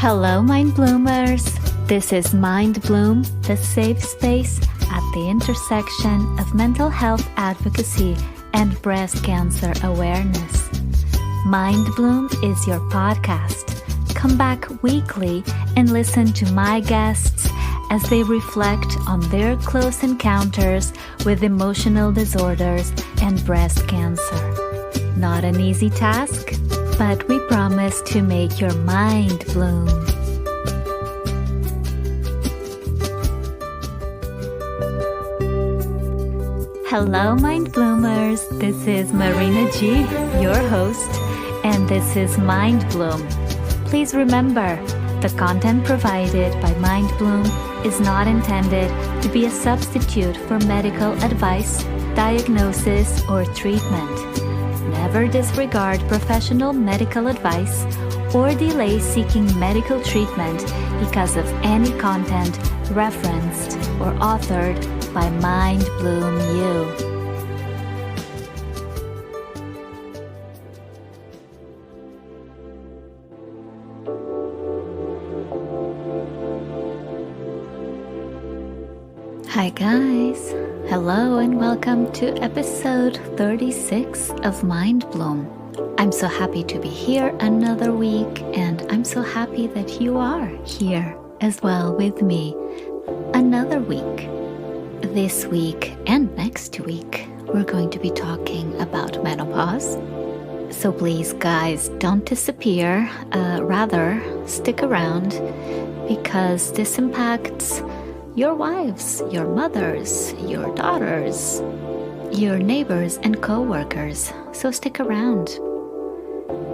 Hello, Mind Bloomers! This is Mind Bloom, the safe space at the intersection of mental health advocacy and breast cancer awareness. Mind Bloom is your podcast. Come back weekly and listen to my guests as they reflect on their close encounters with emotional disorders and breast cancer. Not an easy task, but we promise to make your mind bloom. Hello, Mind Bloomers. This is Marina Gee, your host, and this is Mind Bloom. Please remember, the content provided by Mind Bloom is not intended to be a substitute for medical advice, diagnosis, or treatment. Never disregard professional medical advice or delay seeking medical treatment because of any content referenced or authored by Mind Bloom You. Hi guys, hello and welcome to episode 36 of Mind Bloom. I'm so happy to be here another week, and I'm so happy that you are here as well with me another week. This week and next week, we're going to be talking about menopause. So please guys, don't disappear, rather stick around, because this impacts your wives, your mothers, your daughters, your neighbors and co-workers. So stick around.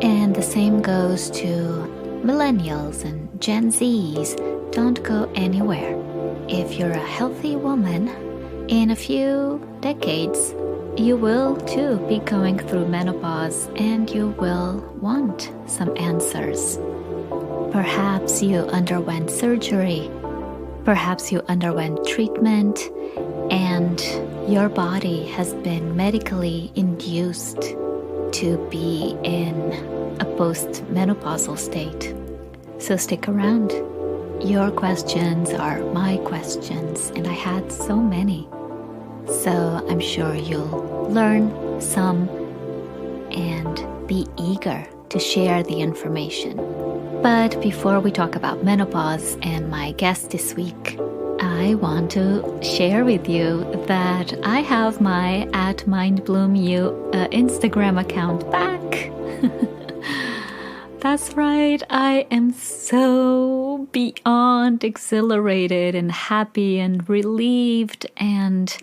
And the same goes to millennials and Gen Zs. Don't go anywhere. If you're a healthy woman, in a few decades, you will too be going through menopause and you will want some answers. Perhaps you underwent surgery. Perhaps you underwent treatment and your body has been medically induced to be in a post-menopausal state. So stick around. Your questions are my questions, and I had so many. So I'm sure you'll learn some and be eager to share the information. But before we talk about menopause and my guest this week, I want to share with you that I have my @MindBloomU Instagram account back. That's right, I am so beyond exhilarated and happy and relieved and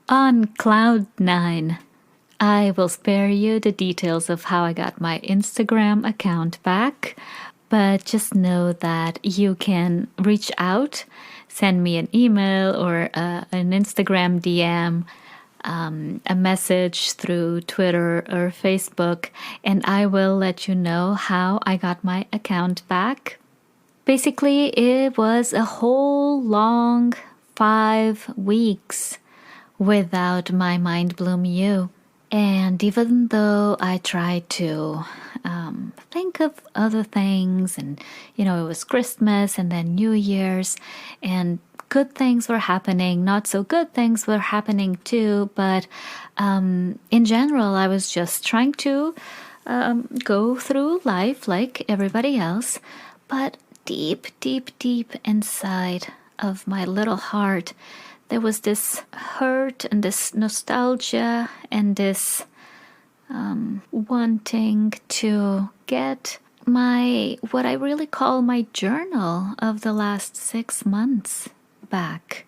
on cloud 9. I will spare you the details of how I got my Instagram account back, but just know that you can reach out, send me an email or an Instagram DM, a message through Twitter or Facebook, and I will let you know how I got my account back. Basically, it was a whole long 5 weeks without my Mind Bloom You. And even though I tried to think of other things, and it was Christmas and then New Year's, and good things were happening, not so good things were happening too, but in general, I was just trying to go through life like everybody else. But deep, deep, deep inside of my little heart, there was this hurt and this nostalgia and this wanting to get what I really call my journal of the last 6 months back.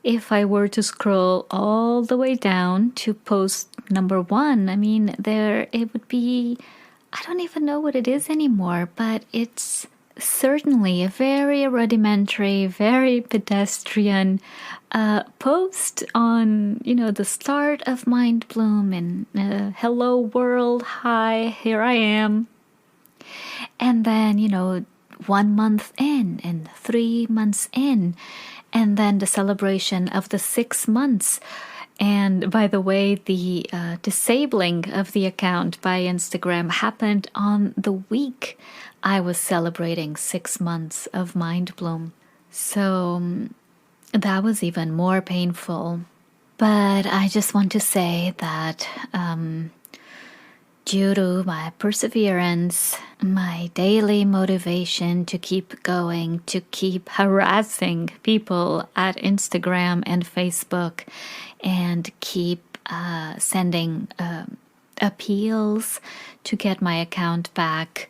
If I were to scroll all the way down to post number 1, it would be, I don't even know what it is anymore, but it's certainly a very rudimentary, very pedestrian post on, the start of Mind Bloom and hello world, hi, here I am. And then, 1 month in and 3 months in, and then the celebration of the 6 months. And by the way, the disabling of the account by Instagram happened on the week I was celebrating 6 months of Mind Bloom. So that was even more painful. But I just want to say that due to my perseverance, my daily motivation to keep going, to keep harassing people at Instagram and Facebook, and keep sending appeals to get my account back,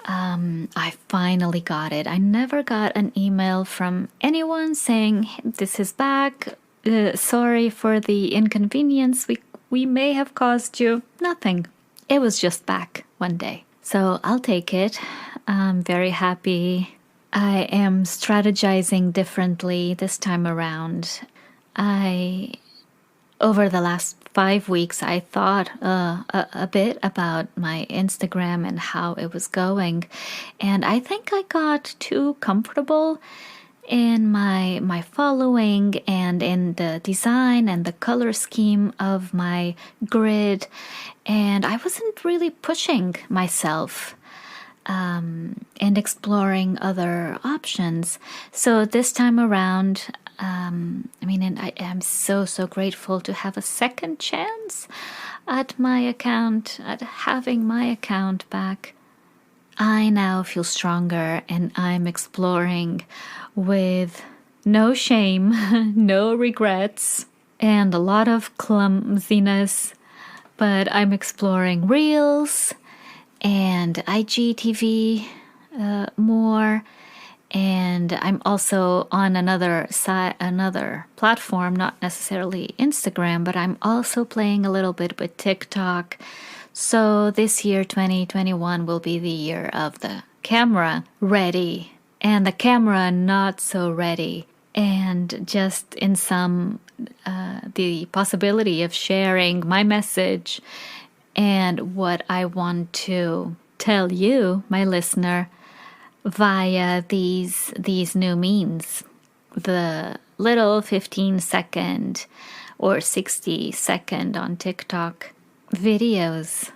I finally got it. I never got an email from anyone saying, this is back, sorry for the inconvenience we may have caused you. Nothing. It was just back one day. So I'll take it. I'm very happy. I am strategizing differently this time around. Over the last 5 weeks, I thought a bit about my Instagram and how it was going. And I think I got too comfortable in my following and in the design and the color scheme of my grid. And I wasn't really pushing myself and exploring other options. So this time around, and I am so grateful to have a second chance at my account, at having my account back. I now feel stronger and I'm exploring with no shame, no regrets, and a lot of clumsiness. But I'm exploring Reels and IGTV more. And I'm also on another platform, not necessarily Instagram, but I'm also playing a little bit with TikTok. So this year, 2021, will be the year of the camera ready and the camera not so ready. And just in some, the possibility of sharing my message and what I want to tell you, my listener, via these new means. The little 15-second or 60-second on TikTok videos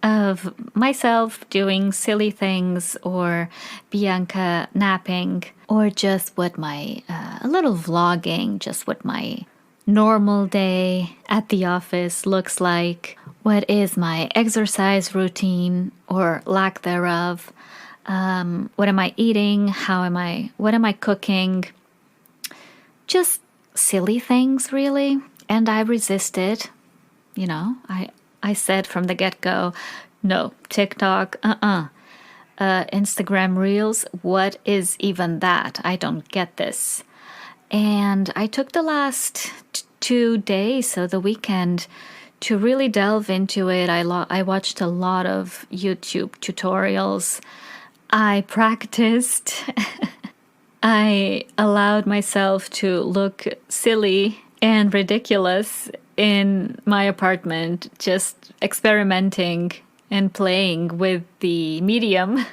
of myself doing silly things, or Bianca napping, or just what my a little vlogging, just what my normal day at the office looks like, what is my exercise routine or lack thereof, what am I eating, what am I cooking, just silly things really. And I resisted, I said from the get-go, no, TikTok, Instagram Reels, what is even that? I don't get this. And I took the last 2 days, so the weekend, to really delve into it. I watched a lot of YouTube tutorials. I practiced. I allowed myself to look silly and ridiculous in my apartment, just experimenting and playing with the medium.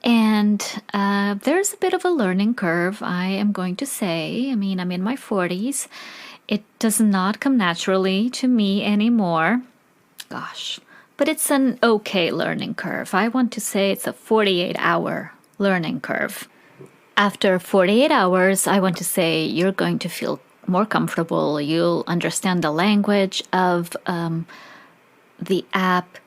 And there's a bit of a learning curve, I am going to say. I'm in my 40s. It does not come naturally to me anymore. Gosh. But it's an okay learning curve. I want to say it's a 48-hour learning curve. After 48 hours, I want to say you're going to feel more comfortable. You'll understand the language of the app,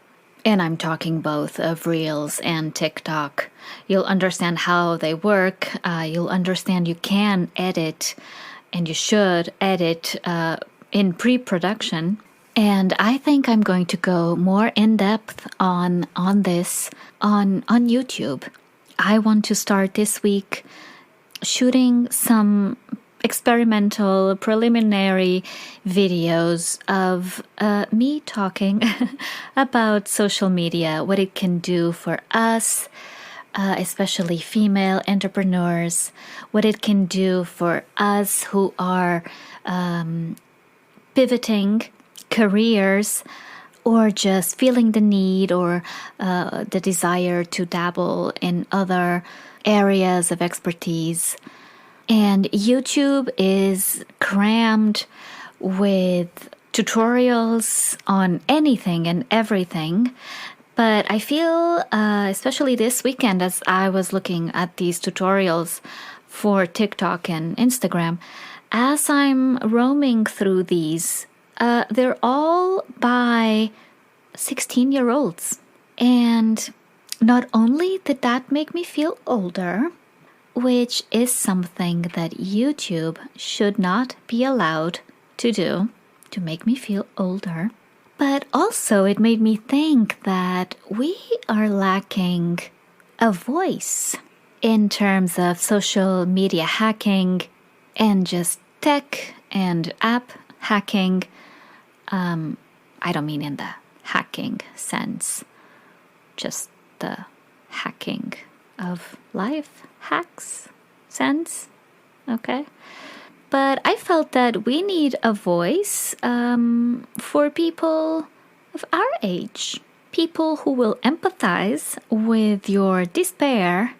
and I'm talking both of Reels and TikTok. You'll understand how they work. You'll understand you can edit, and you should edit in pre-production. And I think I'm going to go more in depth on this on YouTube. I want to start this week shooting some experimental preliminary videos of me talking about social media, what it can do for us, especially female entrepreneurs, what it can do for us who are pivoting careers, or just feeling the need or the desire to dabble in other areas of expertise. And YouTube is crammed with tutorials on anything and everything. But I feel, especially this weekend, as I was looking at these tutorials for TikTok and Instagram, as I'm roaming through these, they're all by 16-year-olds. And not only did that make me feel older, which is something that YouTube should not be allowed to do, to make me feel older, but also it made me think that we are lacking a voice in terms of social media hacking and just tech and app hacking. I don't mean in the hacking sense, just the hacking of life hacks sense, okay? But I felt that we need a voice for people of our age, people who will empathize with your despair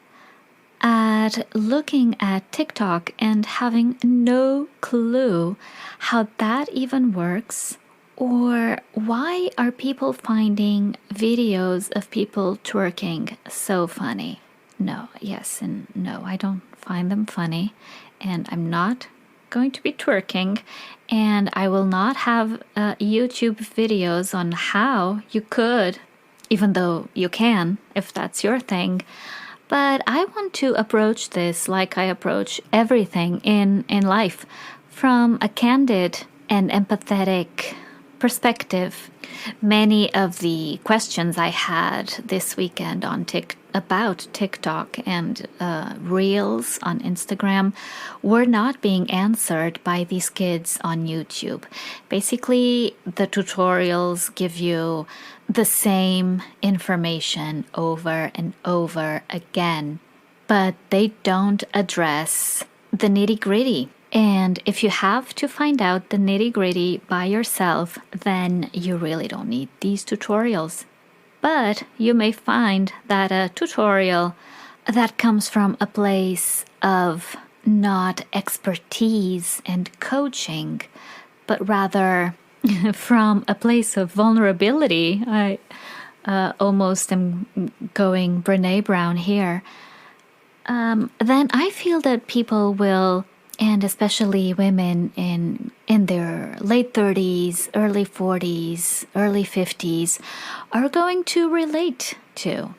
at looking at TikTok and having no clue how that even works, or why are people finding videos of people twerking so funny? No, yes, and no, I don't find them funny, and I'm not going to be twerking, and I will not have YouTube videos on how you could, even though you can, if that's your thing. But I want to approach this like I approach everything in life, from a candid and empathetic perspective. Many of the questions I had this weekend on about TikTok and Reels on Instagram were not being answered by these kids on YouTube. Basically, the tutorials give you the same information over and over again, but they don't address the nitty-gritty. And if you have to find out the nitty-gritty by yourself, then you really don't need these tutorials. But you may find that a tutorial that comes from a place of not expertise and coaching, but rather from a place of vulnerability. I almost am going Brene Brown here. Then I feel that people will, and especially women in their late 30s, early 40s, early 50s, are going to relate to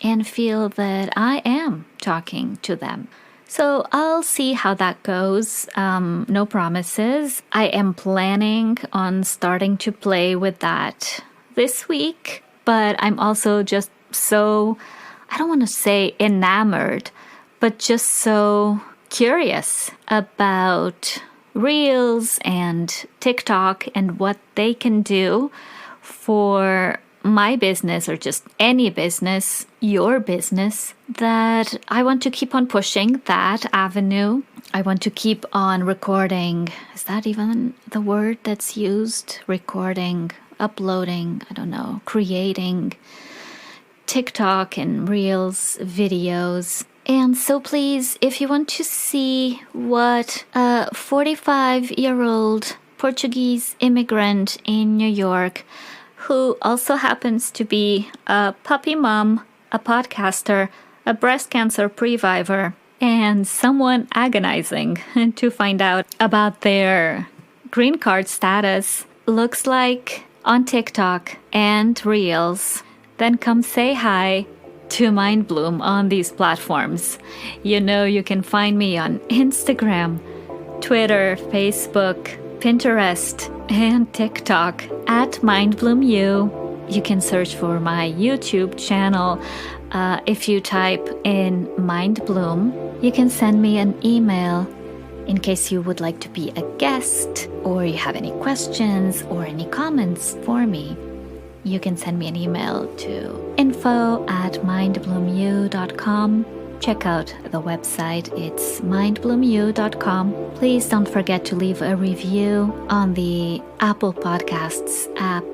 and feel that I am talking to them. So I'll see how that goes. No promises. I am planning on starting to play with that this week, but I'm also just so, I don't want to say enamored, but just so curious about Reels and TikTok and what they can do for my business, or just any business, your business, that I want to keep on pushing that avenue. I want to keep on recording. Is that even the word that's used? Recording, uploading, I don't know, creating TikTok and Reels videos. And so please, if you want to see what a 45-year-old Portuguese immigrant in New York, who also happens to be a puppy mom, a podcaster, a breast cancer previvor, and someone agonizing to find out about their green card status, looks like on TikTok and Reels, then come say hi to Mind Bloom on these platforms. You know, you can find me on Instagram, Twitter, Facebook, Pinterest, and TikTok at MindBloomU. You can search for my YouTube channel. If you type in Mind Bloom, you can send me an email in case you would like to be a guest, or you have any questions or any comments for me. You can send me an email to info@mindbloomu.com, check out the website. It's mindbloomu.com. Please don't forget to leave a review on the Apple Podcasts app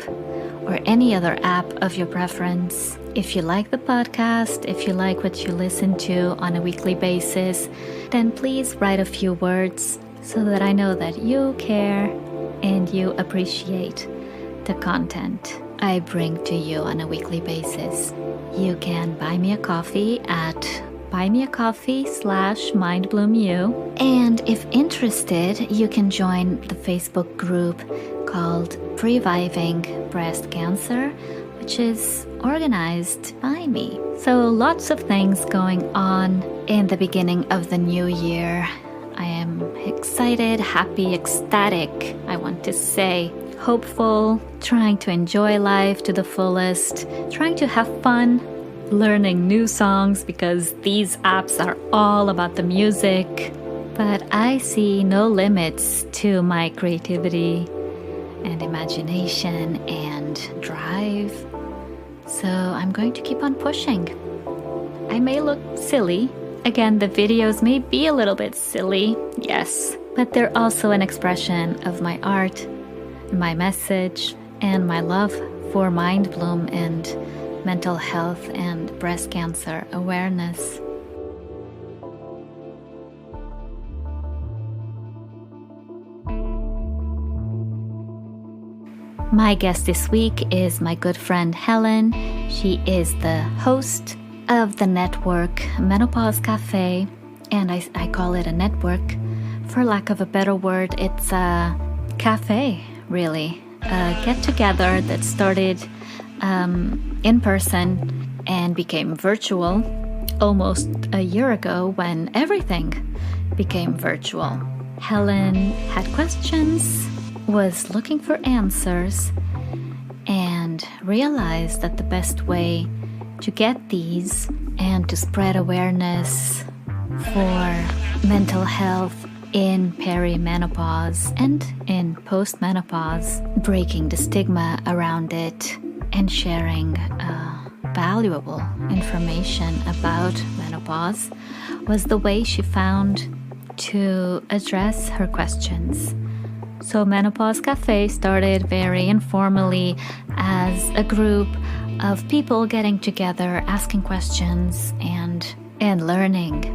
or any other app of your preference. If you like the podcast, if you like what you listen to on a weekly basis, then please write a few words so that I know that you care and you appreciate the content I bring to you on a weekly basis. You can buy me a coffee at buymeacoffee.com/mindbloomu. And if interested, you can join the Facebook group called Reviving Breast Cancer, which is organized by me. So lots of things going on in the beginning of the new year. I am excited, happy, ecstatic, I want to say, hopeful, trying to enjoy life to the fullest, trying to have fun, learning new songs because these apps are all about the music. But I see no limits to my creativity and imagination and drive. So I'm going to keep on pushing. I may look silly. Again, the videos may be a little bit silly, yes, but they're also an expression of my art, my message, and my love for Mind Bloom and mental health and breast cancer awareness. My guest this week is my good friend Helen. She is the host of the network Menopause Cafe, and I call it a network. For lack of a better word, it's a cafe, really. A get-together that started in person and became virtual almost a year ago when everything became virtual. Helen had questions, was looking for answers, and realized that the best way to get these and to spread awareness for mental health in perimenopause and in postmenopause, breaking the stigma around it and sharing valuable information about menopause was the way she found to address her questions. So Menopause Cafe started very informally as a group of people getting together, asking questions and learning.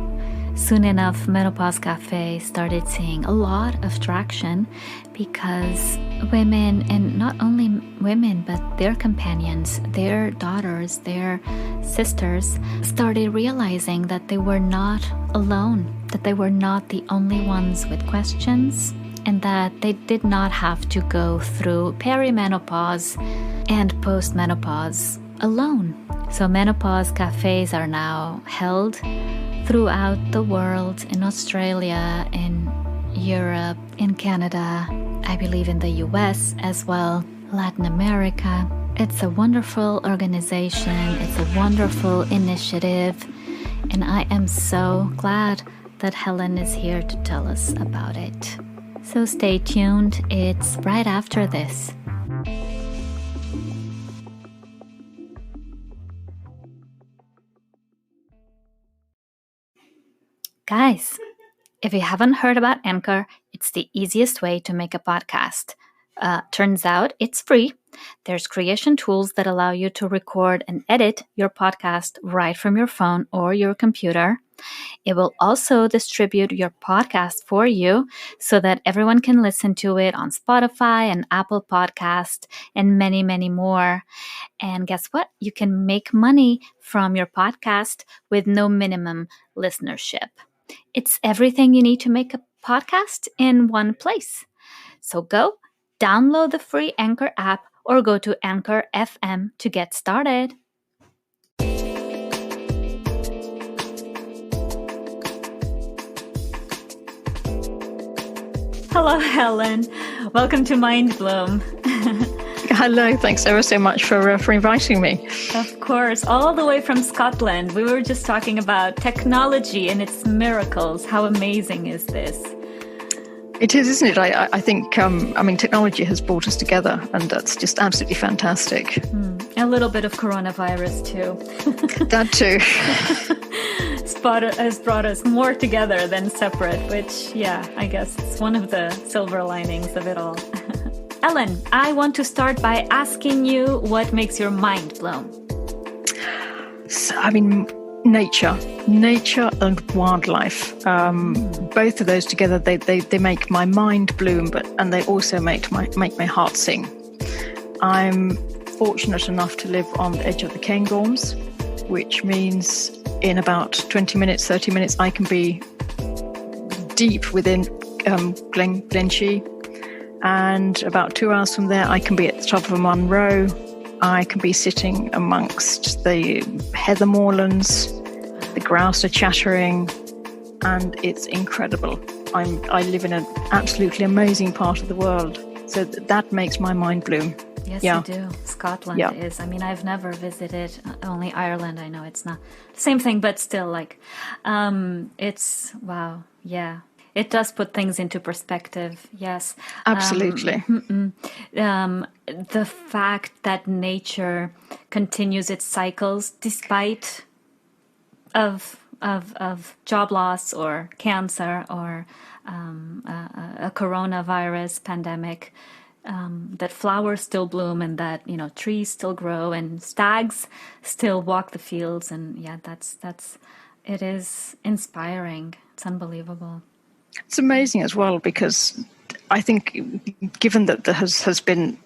Soon enough, Menopause Cafe started seeing a lot of traction because women, and not only women, but their companions, their daughters, their sisters, started realizing that they were not alone, that they were not the only ones with questions, and that they did not have to go through perimenopause and postmenopause alone. So menopause cafes are now held throughout the world, in Australia, in Europe, in Canada, I believe in the US as well, Latin America. It's a wonderful organization, it's a wonderful initiative, and I am so glad that Helen is here to tell us about it. So stay tuned, it's right after this. Guys, if you haven't heard about Anchor, it's the easiest way to make a podcast. Turns out it's free. There's creation tools that allow you to record and edit your podcast right from your phone or your computer. It will also distribute your podcast for you so that everyone can listen to it on Spotify and Apple Podcast and many, many more. And guess what? You can make money from your podcast with no minimum listenership. It's everything you need to make a podcast in one place. So go download the free Anchor app or go to Anchor FM to get started. Hello, Helen. Welcome to Mind Bloom. Hello, thanks ever so much for inviting me. Of course, all the way from Scotland. We were just talking about technology and its miracles. How amazing is this? It is, isn't it? I think, technology has brought us together, and that's just absolutely fantastic. A little bit of coronavirus too. That too. has brought us more together than separate, which, I guess it's one of the silver linings of it all. Helen, I want to start by asking you what makes your mind bloom. So, nature and wildlife. Both of those together, they make my mind bloom, and they also make my heart sing. I'm fortunate enough to live on the edge of the Cairngorms, which means in about 20 minutes, 30 minutes, I can be deep within Glennon Doyle. And about 2 hours from there, I can be at the top of a Munro. I can be sitting amongst the heather moorlands. The grouse are chattering, and it's incredible. I live in an absolutely amazing part of the world, so that makes my mind bloom. Yes, you do. Scotland is. I've never visited, only Ireland. I know it's not the same thing, but still, it's wow. Yeah. It does put things into perspective, yes. Absolutely. The fact that nature continues its cycles despite of job loss or cancer or a coronavirus pandemic, that flowers still bloom and that trees still grow and stags still walk the fields, and it is inspiring. It's unbelievable. It's amazing as well, because I think given that there has been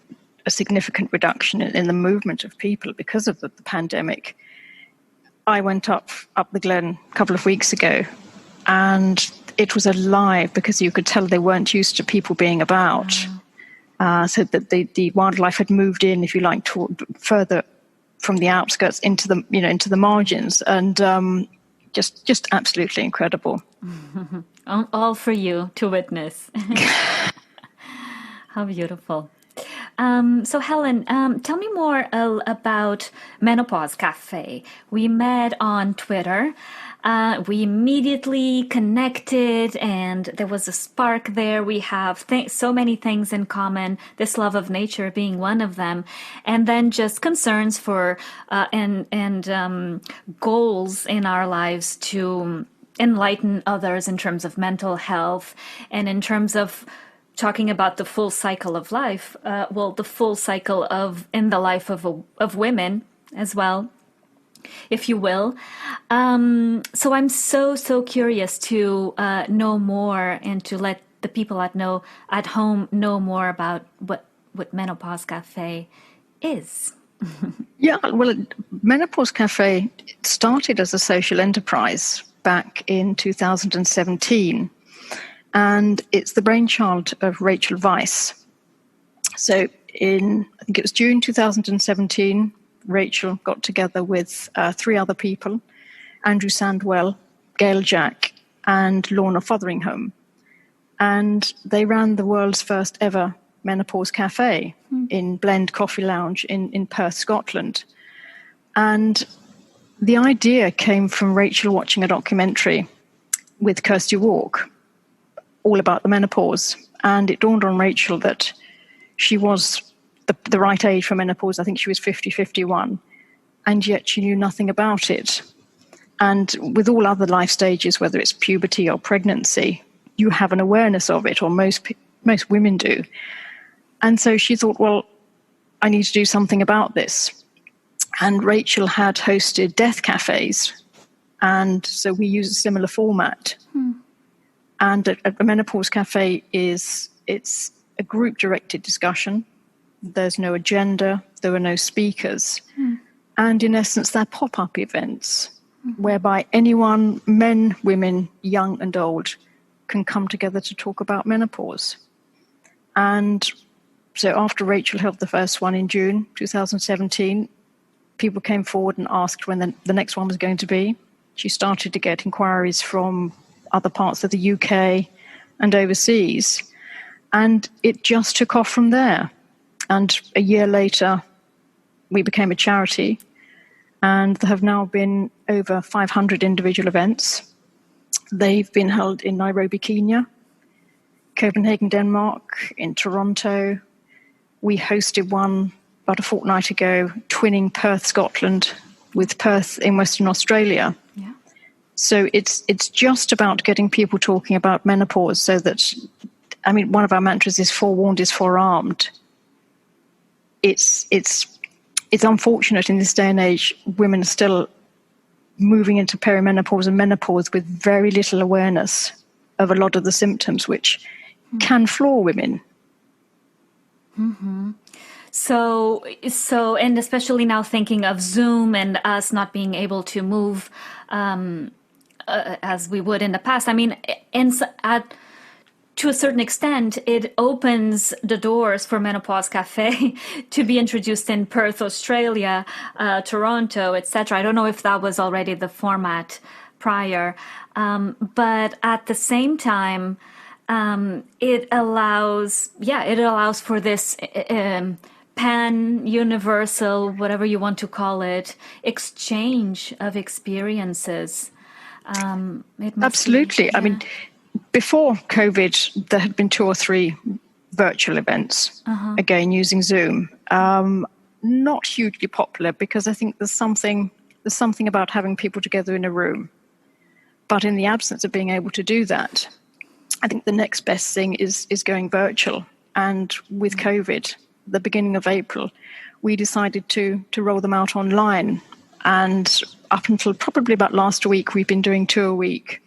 a significant reduction in the movement of people because of the pandemic, I went up the Glen a couple of weeks ago, and it was alive because you could tell they weren't used to people being about. So that the wildlife had moved in, if you like, further from the outskirts into the margins, and just absolutely incredible. All for you to witness. How beautiful. So Helen, tell me more about Menopause Cafe. We met on Twitter. We immediately connected, and there was a spark there. We have so many things in common, this love of nature being one of them, and then just concerns for and goals in our lives to enlighten others in terms of mental health and in terms of talking about the full cycle of life, the full cycle in the life of women as well, if you will. So I'm so curious to know more and to let the people at home know more about what Menopause Cafe is. Menopause Cafe started as a social enterprise back in 2017. And it's the brainchild of Rachel Weisz. So I think it was June 2017, Rachel got together with 3 other people, Andrew Sandwell, Gail Jack, and Lorna Fotheringham. And they ran the world's first ever Menopause Cafe in Blend Coffee Lounge in Perth, Scotland. And the idea came from Rachel watching a documentary with Kirsty Walk, all about the menopause. And it dawned on Rachel that she was the right age for menopause. I think she was 50, 51, and yet she knew nothing about it. And with all other life stages, whether it's puberty or pregnancy, you have an awareness of it, or most women do. And so she thought, well, I need to do something about this. And Rachel had hosted death cafes, and so we use a similar format. And at the Menopause Cafe it's a group-directed discussion. There's no agenda. There are no speakers. And in essence, they're pop-up events whereby anyone, men, women, young and old, can come together to talk about menopause. And so after Rachel held the first one in June 2017, people came forward and asked when the next one was going to be. She started to get inquiries from other parts of the UK and overseas. And it just took off from there. And a year later, we became a charity. And there have now been over 500 individual events. They've been held in Nairobi, Kenya, Copenhagen, Denmark, in Toronto. We hosted one about a fortnight ago, twinning Perth, Scotland, with Perth in Western Australia. So it's just about getting people talking about menopause, so that, I mean, one of our mantras is forewarned is forearmed. It's unfortunate in this day and age, women are still moving into perimenopause and menopause with very little awareness of a lot of the symptoms, which can floor women. Mm-hmm. So, and especially now thinking of Zoom and us not being able to move as we would in the past. I mean, to a certain extent, it opens the doors for Menopause Cafe to be introduced in Perth, Australia, Toronto, etc. I don't know if that was already the format prior, but at the same time, it allows for this pan-universal, whatever you want to call it, exchange of experiences. Absolutely. Yeah. I mean, before COVID, there had been 2 or 3 virtual events, again, using Zoom. Not hugely popular, because I think there's something about having people together in a room. But in the absence of being able to do that, I think the next best thing is going virtual. And with COVID, the beginning of April, we decided to roll them out online. And up until probably about last week, we've been doing 2 a week.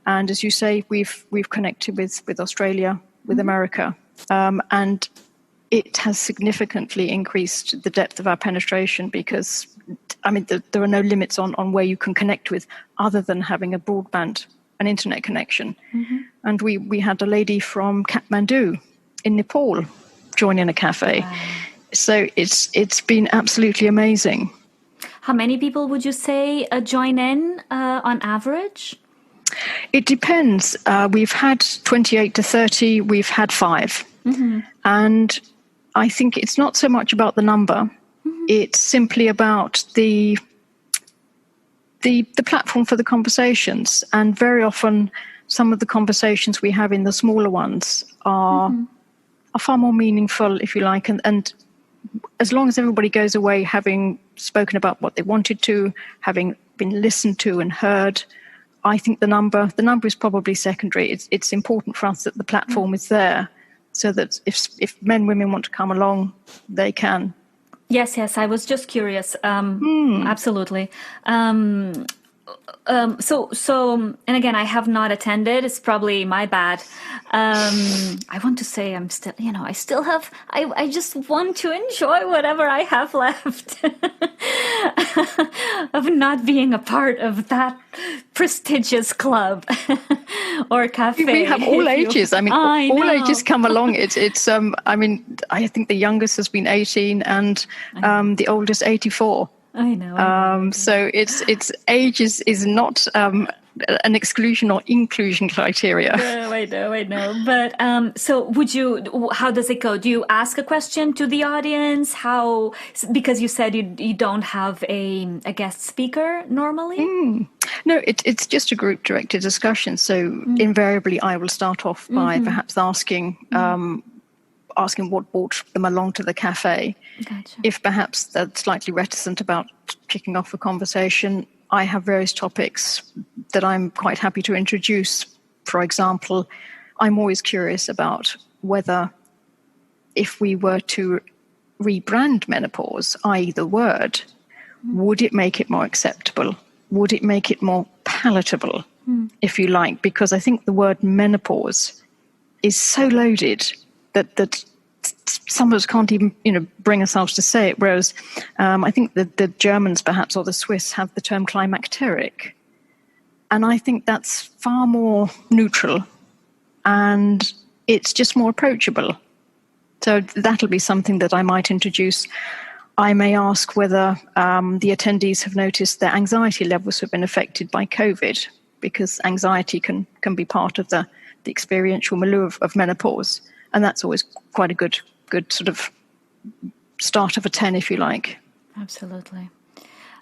And as you say, we've connected with Australia, with America, and it has significantly increased the depth of our penetration, because, I mean, there are no limits on where you can connect with other than having an internet connection. And we had a lady from Kathmandu in Nepal join in a cafe. Wow. So it's been absolutely amazing. How many people would you say join in on average? It depends. We've had 28 to 30. We've had 5. And I think it's not so much about the number. It's simply about the platform for the conversations. And very often, some of the conversations we have in the smaller ones are far more meaningful, if you like. And as long as everybody goes away having spoken about what they wanted to, having been listened to and heard, I think the number is probably secondary. It's important for us that the platform is there, so that if men, women want to come along, they can. Yes. I was just curious. Absolutely. So, and again, I have not attended. It's probably my bad. I want to say I'm still, I just want to enjoy whatever I have left of not being a part of that prestigious club or cafe. We have all ages. All ages come along. It's I mean, I think the youngest has been 18 and the oldest 84. I know. So it's age is not an exclusion or inclusion criteria. No, I know. But so how does it go? Do you ask a question to the audience? Because you said you don't have a guest speaker normally? No, it's just a group directed discussion. So invariably I will start off by perhaps asking what brought them along to the cafe. Gotcha. If perhaps they're slightly reticent about kicking off a conversation, I have various topics that I'm quite happy to introduce. For example, I'm always curious about whether, if we were to rebrand menopause, i.e. the word, would it make it more acceptable? Would it make it more palatable, if you like? Because I think the word menopause is so loaded that some of us can't even, bring ourselves to say it. Whereas I think that the Germans, perhaps, or the Swiss have the term climacteric. And I think that's far more neutral and it's just more approachable. So that'll be something that I might introduce. I may ask whether the attendees have noticed their anxiety levels have been affected by COVID, because anxiety can be part of the experiential milieu of menopause. And that's always quite a good sort of start of a 10, if you like. Absolutely.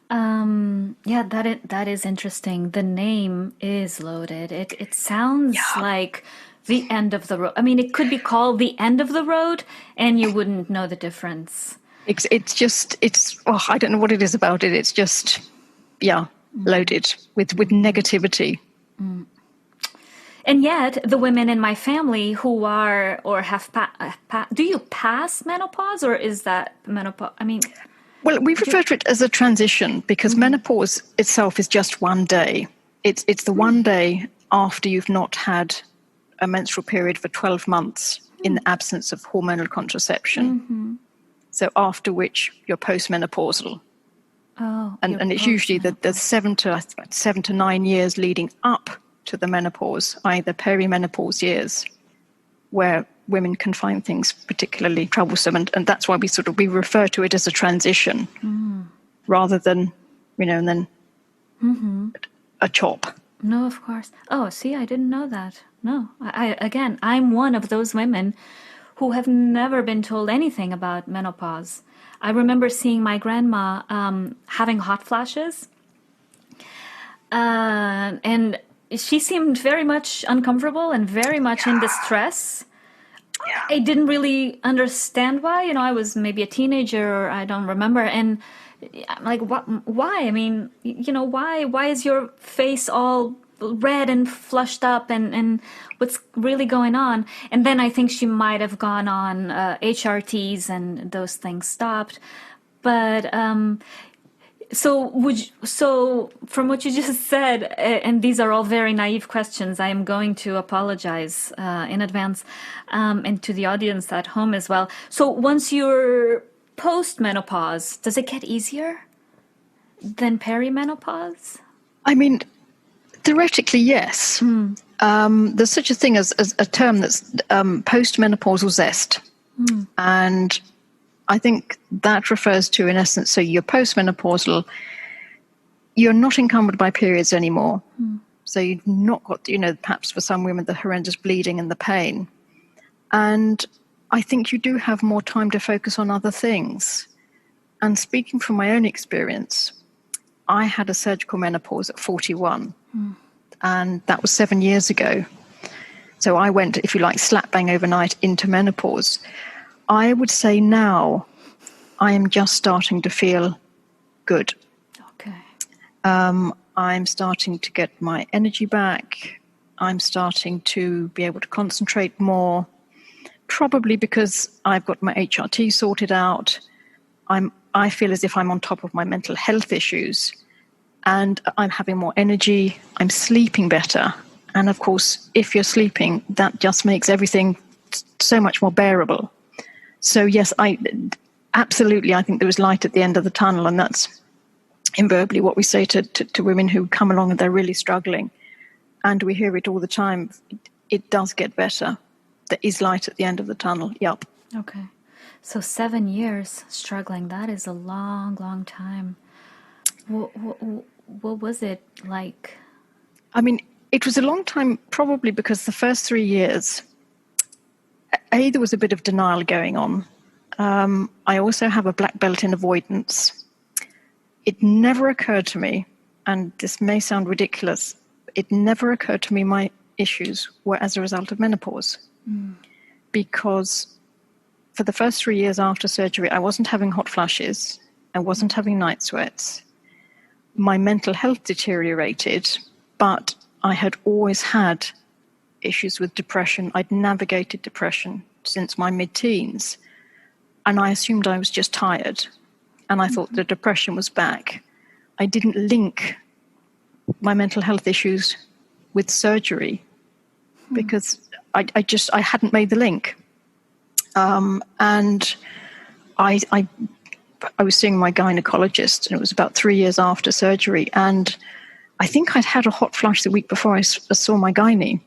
That is interesting. The name is loaded. It sounds like the end of the road. I mean, it could be called the end of the road and you wouldn't know the difference. I don't know what it is about it. It's just, loaded with negativity. And yet, the women in my family who are or have do you pass menopause, or is that menopause? I mean, well, we refer to it as a transition because menopause itself is just one day. It's the one day after you've not had a menstrual period for 12 months in the absence of hormonal contraception. So after which you're postmenopausal. And it's usually the 7 to 9 years leading up to the menopause, either perimenopause years, where women can find things particularly troublesome. And that's why we refer to it as a transition rather than, and then a chop. No, of course. Oh, see, I didn't know that. No, I'm one of those women who have never been told anything about menopause. I remember seeing my grandma having hot flashes, and she seemed very much uncomfortable and very much in distress. Yeah. I didn't really understand why. I was maybe a teenager, or I don't remember. And I'm like, what? Why? I mean, why is your face all red and flushed up, and what's really going on? And then I think she might have gone on HRTs, and those things stopped. But so from what you just said, and these are all very naive questions, I am going to apologize in advance, and to the audience at home as well. So once you're post-menopause, does it get easier than perimenopause? I mean, theoretically, yes. There's such a thing as a term that's postmenopausal zest. And I think that refers to, in essence, so you're postmenopausal, you're not encumbered by periods anymore. So you've not got, perhaps for some women, the horrendous bleeding and the pain. And I think you do have more time to focus on other things. And speaking from my own experience, I had a surgical menopause at 41, and that was 7 years ago. So I went, if you like, slap bang overnight into menopause. I would say now I am just starting to feel good. Okay. I'm starting to get my energy back. I'm starting to be able to concentrate more, probably because I've got my HRT sorted out. I feel as if I'm on top of my mental health issues, and I'm having more energy. I'm sleeping better. And of course, if you're sleeping, that just makes everything so much more bearable. So yes, I think there is light at the end of the tunnel, and that's invariably what we say to women who come along and they're really struggling. And we hear it all the time. It does get better. There is light at the end of the tunnel. Yep. Okay. So 7 years struggling, that is a long, long time. What was it like? I mean, it was a long time probably because the first 3 years, there was a bit of denial going on. I also have a black belt in avoidance. It never occurred to me, and this may sound ridiculous, it never occurred to me my issues were as a result of menopause. Because for the first 3 years after surgery, I wasn't having hot flashes. I wasn't having night sweats. My mental health deteriorated, but I had always had issues with depression. I'd navigated depression since my mid-teens, and I assumed I was just tired, and I thought the depression was back. I didn't link my mental health issues with surgery because I hadn't made the link. And I was seeing my gynecologist, and it was about 3 years after surgery, and I think I'd had a hot flush the week before I saw my gynae,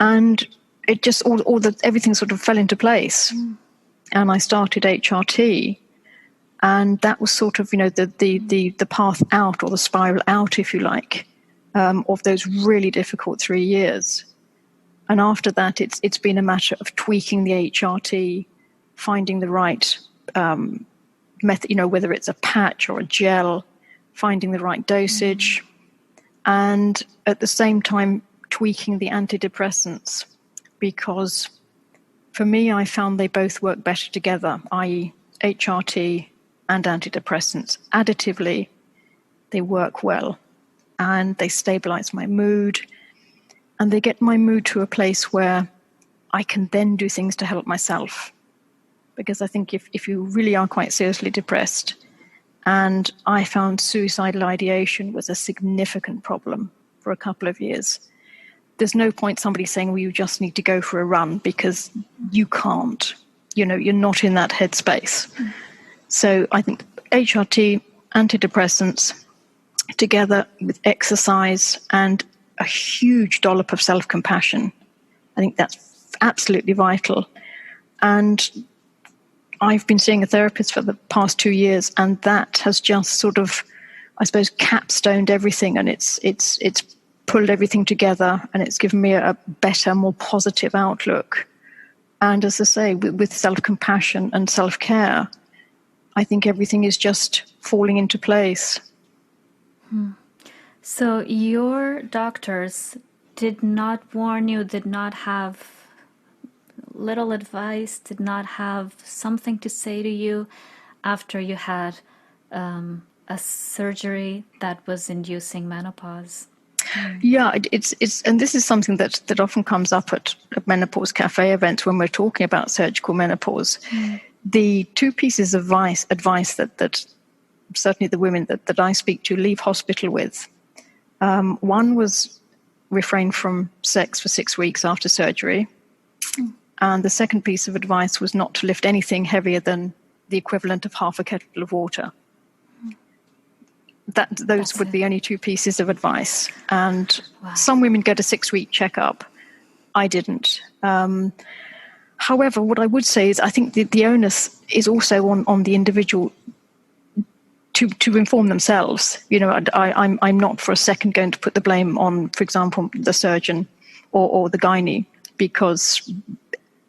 and it just everything sort of fell into place. And I started HRT, and that was sort of the path out, or the spiral out, if you like, of those really difficult 3 years. And after that, it's been a matter of tweaking the HRT, finding the right method, whether it's a patch or a gel, finding the right dosage, and at the same time tweaking the antidepressants, because for me, I found they both work better together, i.e. HRT and antidepressants. Additively, they work well, and they stabilize my mood, and they get my mood to a place where I can then do things to help myself. Because I think if you really are quite seriously depressed, and I found suicidal ideation was a significant problem for a couple of years, there's no point somebody saying, well, you just need to go for a run, because you can't. You're not in that headspace. So I think HRT, antidepressants, together with exercise and a huge dollop of self-compassion, I think that's absolutely vital. And I've been seeing a therapist for the past 2 years, and that has just sort of, I suppose, capstoned everything, and it's pulled everything together, and it's given me a better, more positive outlook. And as I say, with self-compassion and self-care, I think everything is just falling into place. So your doctors did not warn you, did not have little advice, did not have something to say to you after you had a surgery that was inducing menopause? Yeah, it's and this is something that often comes up at Menopause Cafe events when we're talking about surgical menopause. The two pieces of advice that certainly the women that I speak to leave hospital with, one was refrain from sex for 6 weeks after surgery. And the second piece of advice was not to lift anything heavier than the equivalent of half a kettle of water. Those would be only two pieces of advice. And some women get a 6-week checkup. I didn't. However, what I would say is I think the onus is also on the individual to inform themselves. I'm not for a second going to put the blame on, for example, the surgeon or the gynae, because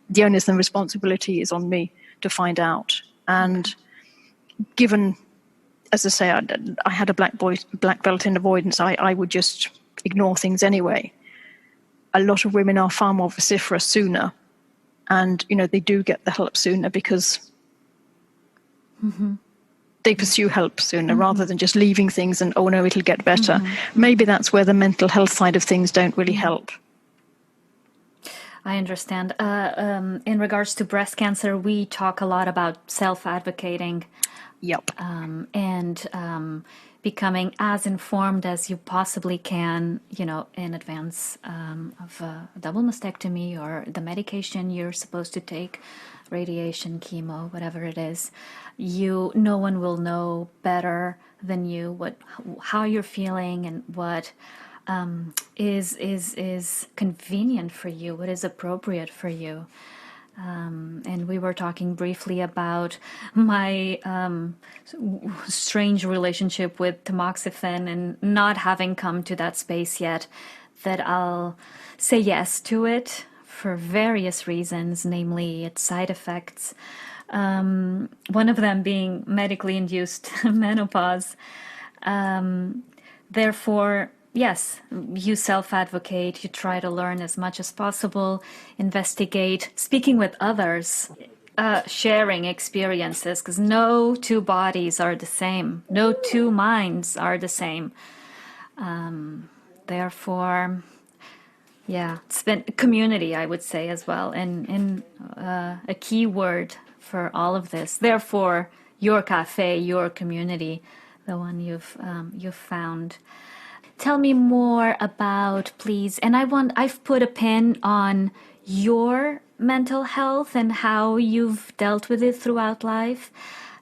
the onus and responsibility is on me to find out. And given, as I say, I had a black belt in avoidance, I would just ignore things anyway. A lot of women are far more vociferous sooner, and they do get the help sooner because they pursue help sooner rather than just leaving things and, oh no, it'll get better. Maybe that's where the mental health side of things don't really help. I understand. In regards to breast cancer, we talk a lot about self-advocating. Yep. And becoming as informed as you possibly can, in advance of a double mastectomy or the medication you're supposed to take, radiation, chemo, whatever it is. No one will know better than you how you're feeling and what is convenient for you, what is appropriate for you. And we were talking briefly about my strange relationship with tamoxifen and not having come to that space yet that I'll say yes to it for various reasons, namely its side effects. One of them being medically induced menopause. Therefore, yes, you self-advocate, you try to learn as much as possible, investigate, speaking with others, sharing experiences, because no two bodies are the same, no two minds are the same. Therefore, yeah, it's been community, I would say, as well, and a key word for all of this. Therefore, your cafe, your community, the one you've found. Tell me more about, please, and I've put a pin on your mental health and how you've dealt with it throughout life.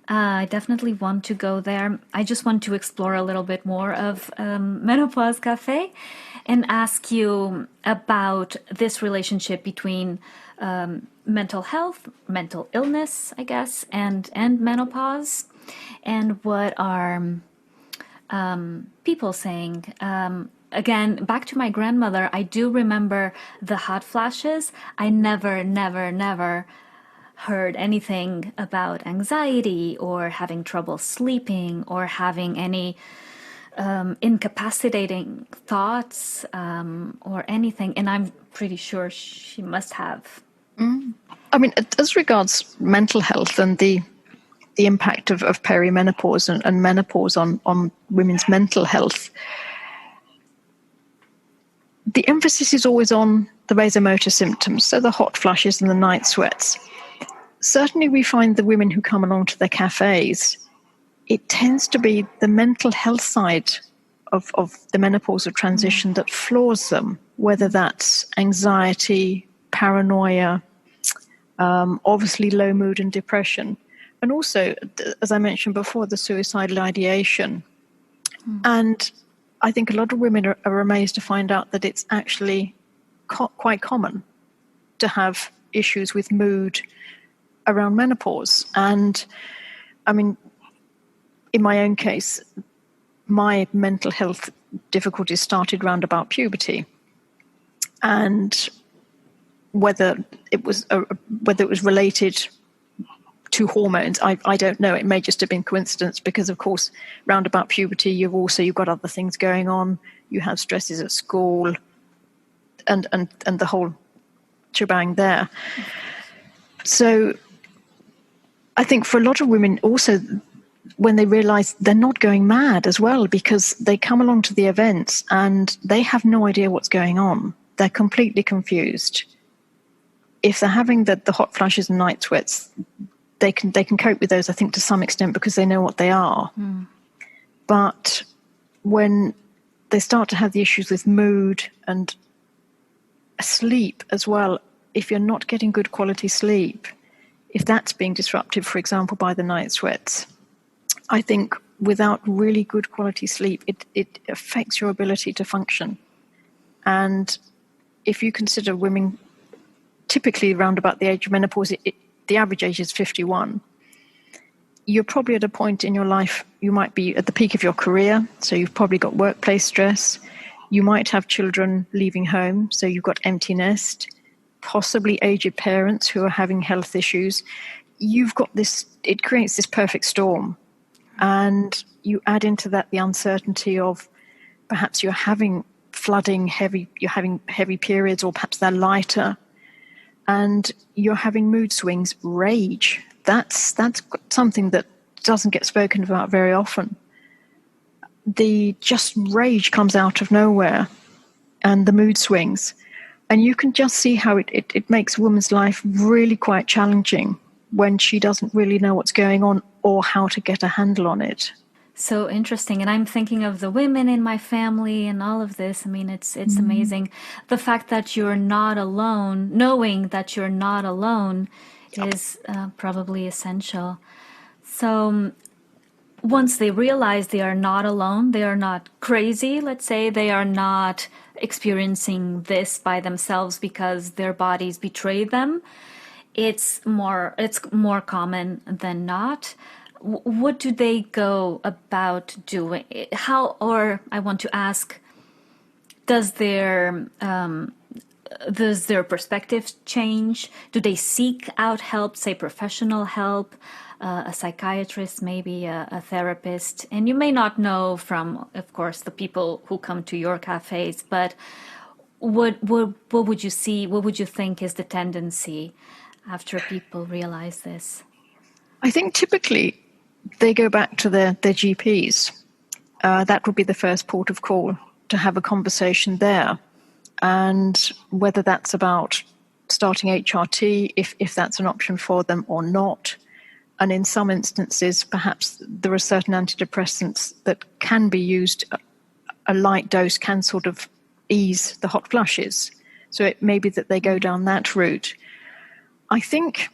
I definitely want to go there. I just want to explore a little bit more of Menopause Cafe and ask you about this relationship between mental health, mental illness, I guess, and menopause, and what are people saying. Again, back to my grandmother, I do remember the hot flashes. I never heard anything about anxiety or having trouble sleeping or having any incapacitating thoughts or anything. And I'm pretty sure she must have. I mean, as regards mental health and the the impact of perimenopause and menopause on women's mental health, the emphasis is always on the vasomotor symptoms, so the hot flushes and the night sweats. Certainly we find the women who come along to the cafes, it tends to be the mental health side of the menopausal transition that floors them, whether that's anxiety, paranoia, obviously low mood and depression, and also, as I mentioned before, the suicidal ideation. And I think a lot of women are amazed to find out that it's actually quite common to have issues with mood around menopause. And I mean, in my own case, my mental health difficulties started round about puberty, and whether it was related to hormones, I don't know. It may just have been coincidence, because of course round about puberty you've got other things going on. You have stresses at school and the whole shebang there. So I think for a lot of women also, when they realize they're not going mad as well, because they come along to the events and they have no idea what's going on. They're completely confused. If they're having the hot flushes and night sweats, they can cope with those, I think, to some extent, because they know what they are. But when they start to have the issues with mood and sleep as well, if you're not getting good quality sleep, if that's being disrupted, for example, by the night sweats, I think without really good quality sleep, it affects your ability to function. And if you consider women typically around about the age of menopause, the average age is 51. You're probably at a point in your life, you might be at the peak of your career, so you've probably got workplace stress. You might have children leaving home, so you've got empty nest, possibly aged parents who are having health issues. You've got this, it creates this perfect storm. And you add into that the uncertainty of perhaps you're having flooding, you're having heavy periods, or perhaps they're lighter, and you're having mood swings, rage. That's something that doesn't get spoken about very often. The just rage comes out of nowhere, and the mood swings. And you can just see how it makes a woman's life really quite challenging when she doesn't really know what's going on or how to get a handle on it. So interesting. And I'm thinking of the women in my family and all of this. I mean, it's amazing. The fact that you're not alone, knowing that you're not alone, is probably essential. So once they realize they are not alone, they are not crazy, let's say, they are not experiencing this by themselves because their bodies betray them, it's more common than not. What do they go about doing? How, or I want to ask, does their perspective change? Do they seek out help, say professional help, a psychiatrist, maybe a therapist? And you may not know from, of course, the people who come to your cafes, but what would you see? What would you think is the tendency after people realize this? I think typically they go back to their GPs. That would be the first port of call, to have a conversation there. And whether that's about starting HRT, if that's an option for them or not. And in some instances, perhaps there are certain antidepressants that can be used. A light dose can sort of ease the hot flushes. So it may be that they go down that route. I think,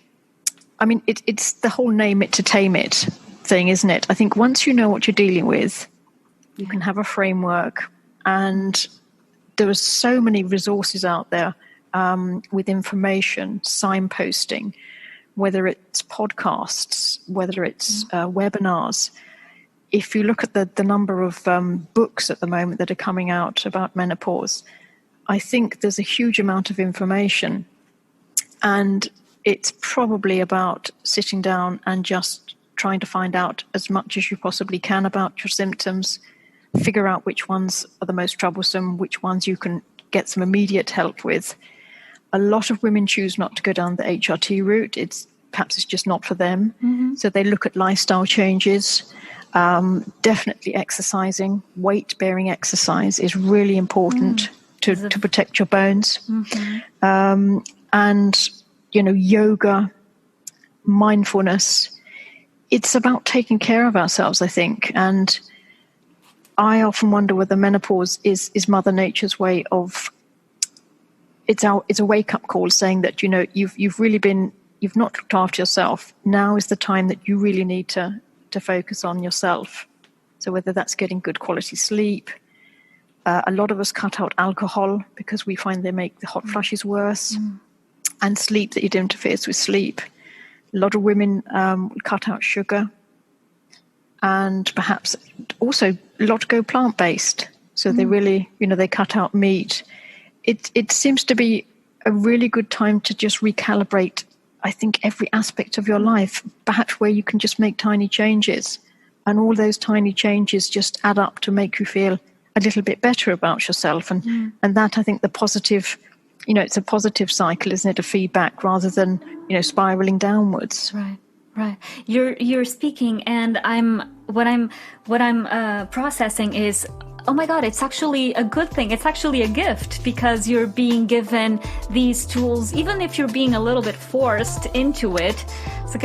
I mean, it's the whole name it to tame it thing, isn't it? I think once you know what you're dealing with, you can have a framework, and there are so many resources out there with information, signposting, whether it's podcasts, whether it's webinars. If you look at the number of books at the moment that are coming out about menopause, I think there's a huge amount of information, and it's probably about sitting down and just trying to find out as much as you possibly can about your symptoms, figure out which ones are the most troublesome, which ones you can get some immediate help with. A lot of women choose not to go down the HRT route. It's perhaps it's just not for them. So they look at lifestyle changes. Definitely exercising, weight-bearing exercise is really important to protect your bones. And, yoga, mindfulness. It's about taking care of ourselves, I think. And I often wonder whether menopause is Mother Nature's way of, it's a wake-up call saying that, you've not looked after yourself. Now is the time that you really need to focus on yourself. So whether that's getting good quality sleep, a lot of us cut out alcohol because we find they make the hot flushes worse, and sleep, that it interferes with sleep. A lot of women cut out sugar, and perhaps also a lot go plant-based. So they really, they cut out meat. It seems to be a really good time to just recalibrate, I think, every aspect of your life, perhaps where you can just make tiny changes. And all those tiny changes just add up to make you feel a little bit better about yourself. And that, I think, the positive, it's a positive cycle, isn't it? A feedback rather than, spiraling downwards. Right. You're speaking, and what I'm processing is, oh my God, it's actually a good thing. It's actually a gift, because you're being given these tools, even if you're being a little bit forced into it. I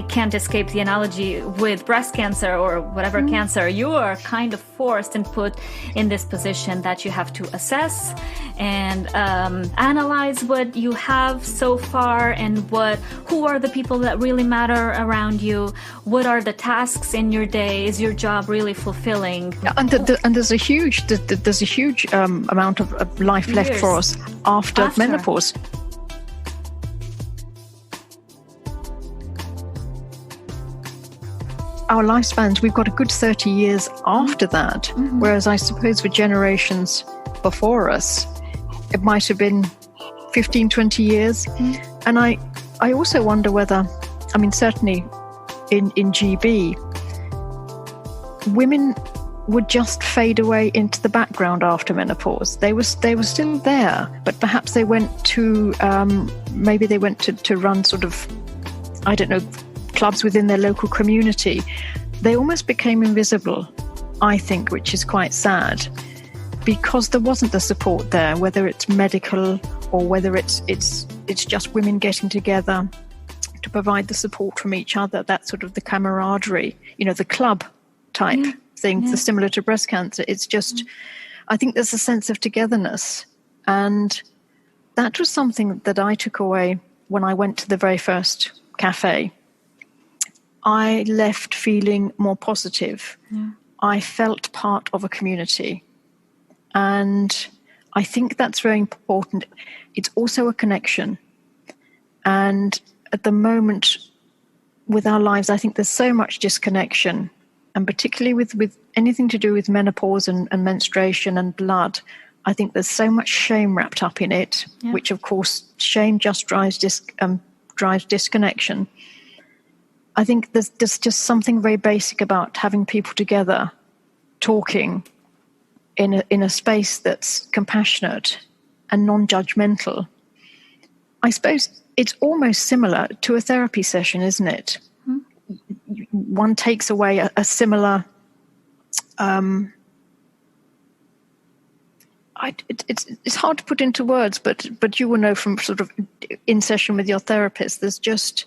can't escape the analogy with breast cancer or whatever cancer. You are kind of forced and put in this position that you have to assess and analyze what you have so far, and who are the people that really matter around you. What are the tasks in your day? Is your job really fulfilling? And there's a huge amount of life left for us after menopause. Our lifespans, we've got a good 30 years after that, whereas I suppose for generations before us, it might have been 15, 20 years. And I also wonder whether, certainly in GB, women would just fade away into the background after menopause. They were still there, but perhaps they went to, maybe they went to run sort of, I don't know, clubs within their local community. They almost became invisible, I think, which is quite sad, because there wasn't the support there, whether it's medical or whether it's just women getting together to provide the support from each other. That's sort of the camaraderie, the club type thing, similar to breast cancer. It's just, I think there's a sense of togetherness. And that was something that I took away when I went to the very first cafe. I left feeling more positive. I felt part of a community. And I think that's very important. It's also a connection. And at the moment with our lives, I think there's so much disconnection. And particularly with anything to do with menopause and menstruation and blood, I think there's so much shame wrapped up in it, which, of course, shame just drives disconnection. I think there's just something very basic about having people together, talking in a space that's compassionate and non-judgmental. I suppose it's almost similar to a therapy session, isn't it? One takes away a similar. It's hard to put into words, but you will know from sort of in session with your therapist. There's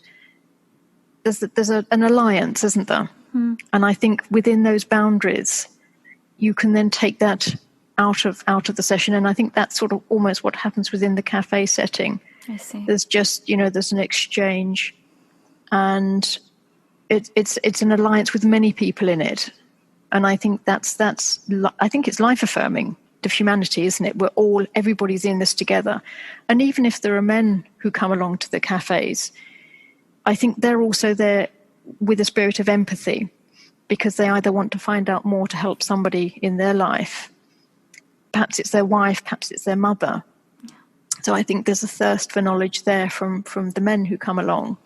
an alliance, isn't there? And I think within those boundaries, you can then take that out of the session. And I think that's sort of almost what happens within the cafe setting. I see. There's just, there's an exchange, and it's an alliance with many people in it. And I think I think it's life affirming to humanity, isn't it? Everybody's in this together. And even if there are men who come along to the cafes, I think they're also there with a spirit of empathy, because they either want to find out more to help somebody in their life. Perhaps it's their wife, perhaps it's their mother. So I think there's a thirst for knowledge there from the men who come along.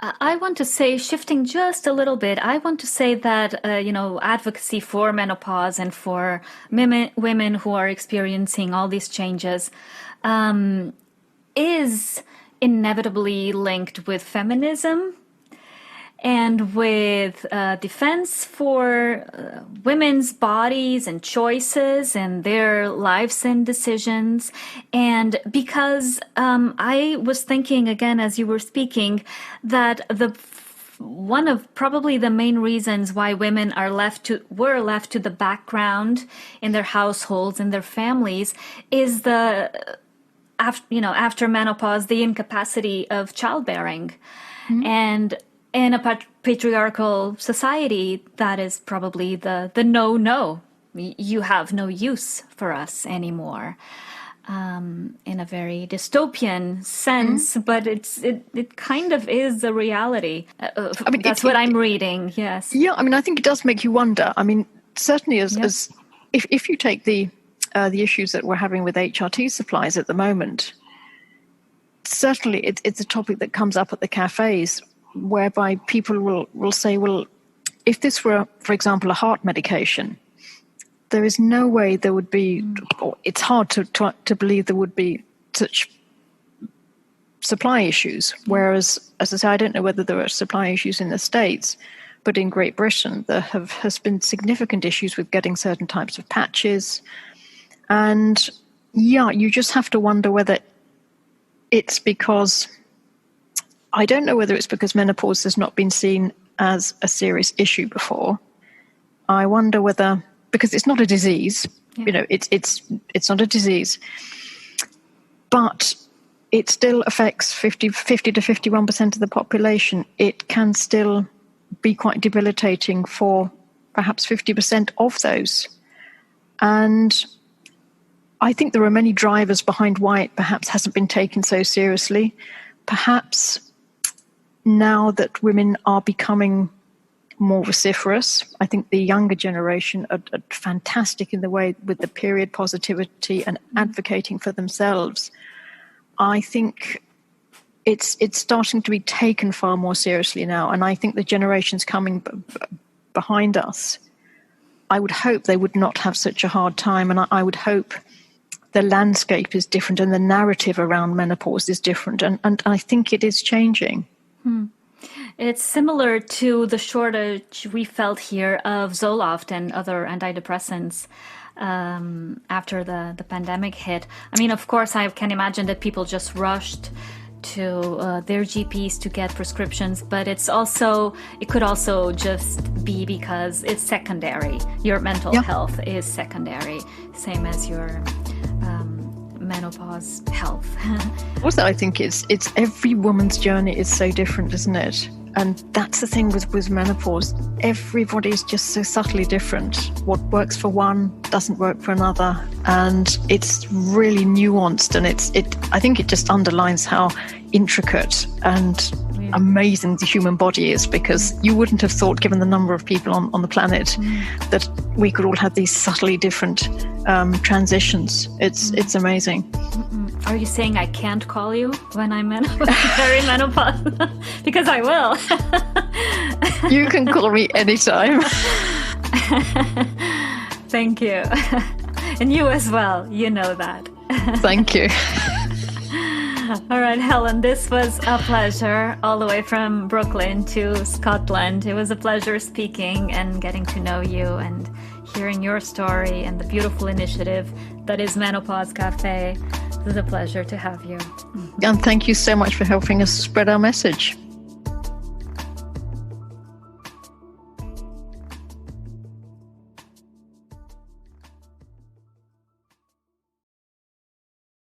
I want to say, shifting just a little bit, I want to say that, advocacy for menopause and for women who are experiencing all these changes is inevitably linked with feminism and with defense for women's bodies and choices and their lives and decisions. And because I was thinking, again, as you were speaking, that one of probably the main reasons why women were left to the background in their households and their families is after menopause, the incapacity of childbearing. Mm-hmm. And in a patriarchal society, that is probably the no. You have no use for us anymore. In a very dystopian sense, but it kind of is the reality. That's what I'm reading. Yes. Yeah, I think it does make you wonder. Certainly as if you take the issues that we're having with HRT supplies at the moment, certainly it's a topic that comes up at the cafes, whereby people will say, well, if this were, for example, a heart medication, there is no way there would be, or it's hard to believe there would be such supply issues. Whereas, as I say, I don't know whether there are supply issues in the States, but in Great Britain, there has been significant issues with getting certain types of patches. And you just have to wonder whether it's because, I don't know whether it's because menopause has not been seen as a serious issue before. I wonder whether, because it's not a disease, it's not a disease, but it still affects 50 to 51% of the population. It can still be quite debilitating for perhaps 50% of those. And I think there are many drivers behind why it perhaps hasn't been taken so seriously. Perhaps now that women are becoming more vociferous, I think the younger generation are fantastic in the way with the period positivity and advocating for themselves. I think it's starting to be taken far more seriously now, and I think the generations coming behind us, I would hope they would not have such a hard time, and I would hope the landscape is different and the narrative around menopause is different, and I think it is changing. It's similar to the shortage we felt here of Zoloft and other antidepressants after the pandemic hit. Of course, I can imagine that people just rushed to their GPs to get prescriptions, but it could also just be because it's secondary. Your mental health is secondary, same as your menopause health. Also, I think it's every woman's journey is so different, isn't it? And that's the thing with menopause. Everybody's just so subtly different. What works for one doesn't work for another, and it's really nuanced. And I think it just underlines how intricate and amazing the human body is, because you wouldn't have thought, given the number of people on the planet, that we could all have these subtly different transitions. It's amazing. Are you saying I can't call you when I'm very menopause? Because I will. You can call me anytime. Thank you. And you as well. You know that. Thank you. All right, Helen, this was a pleasure, all the way from Brooklyn to Scotland. It was a pleasure speaking and getting to know you and hearing your story and the beautiful initiative that is Menopause Cafe. It was a pleasure to have you. And thank you so much for helping us spread our message.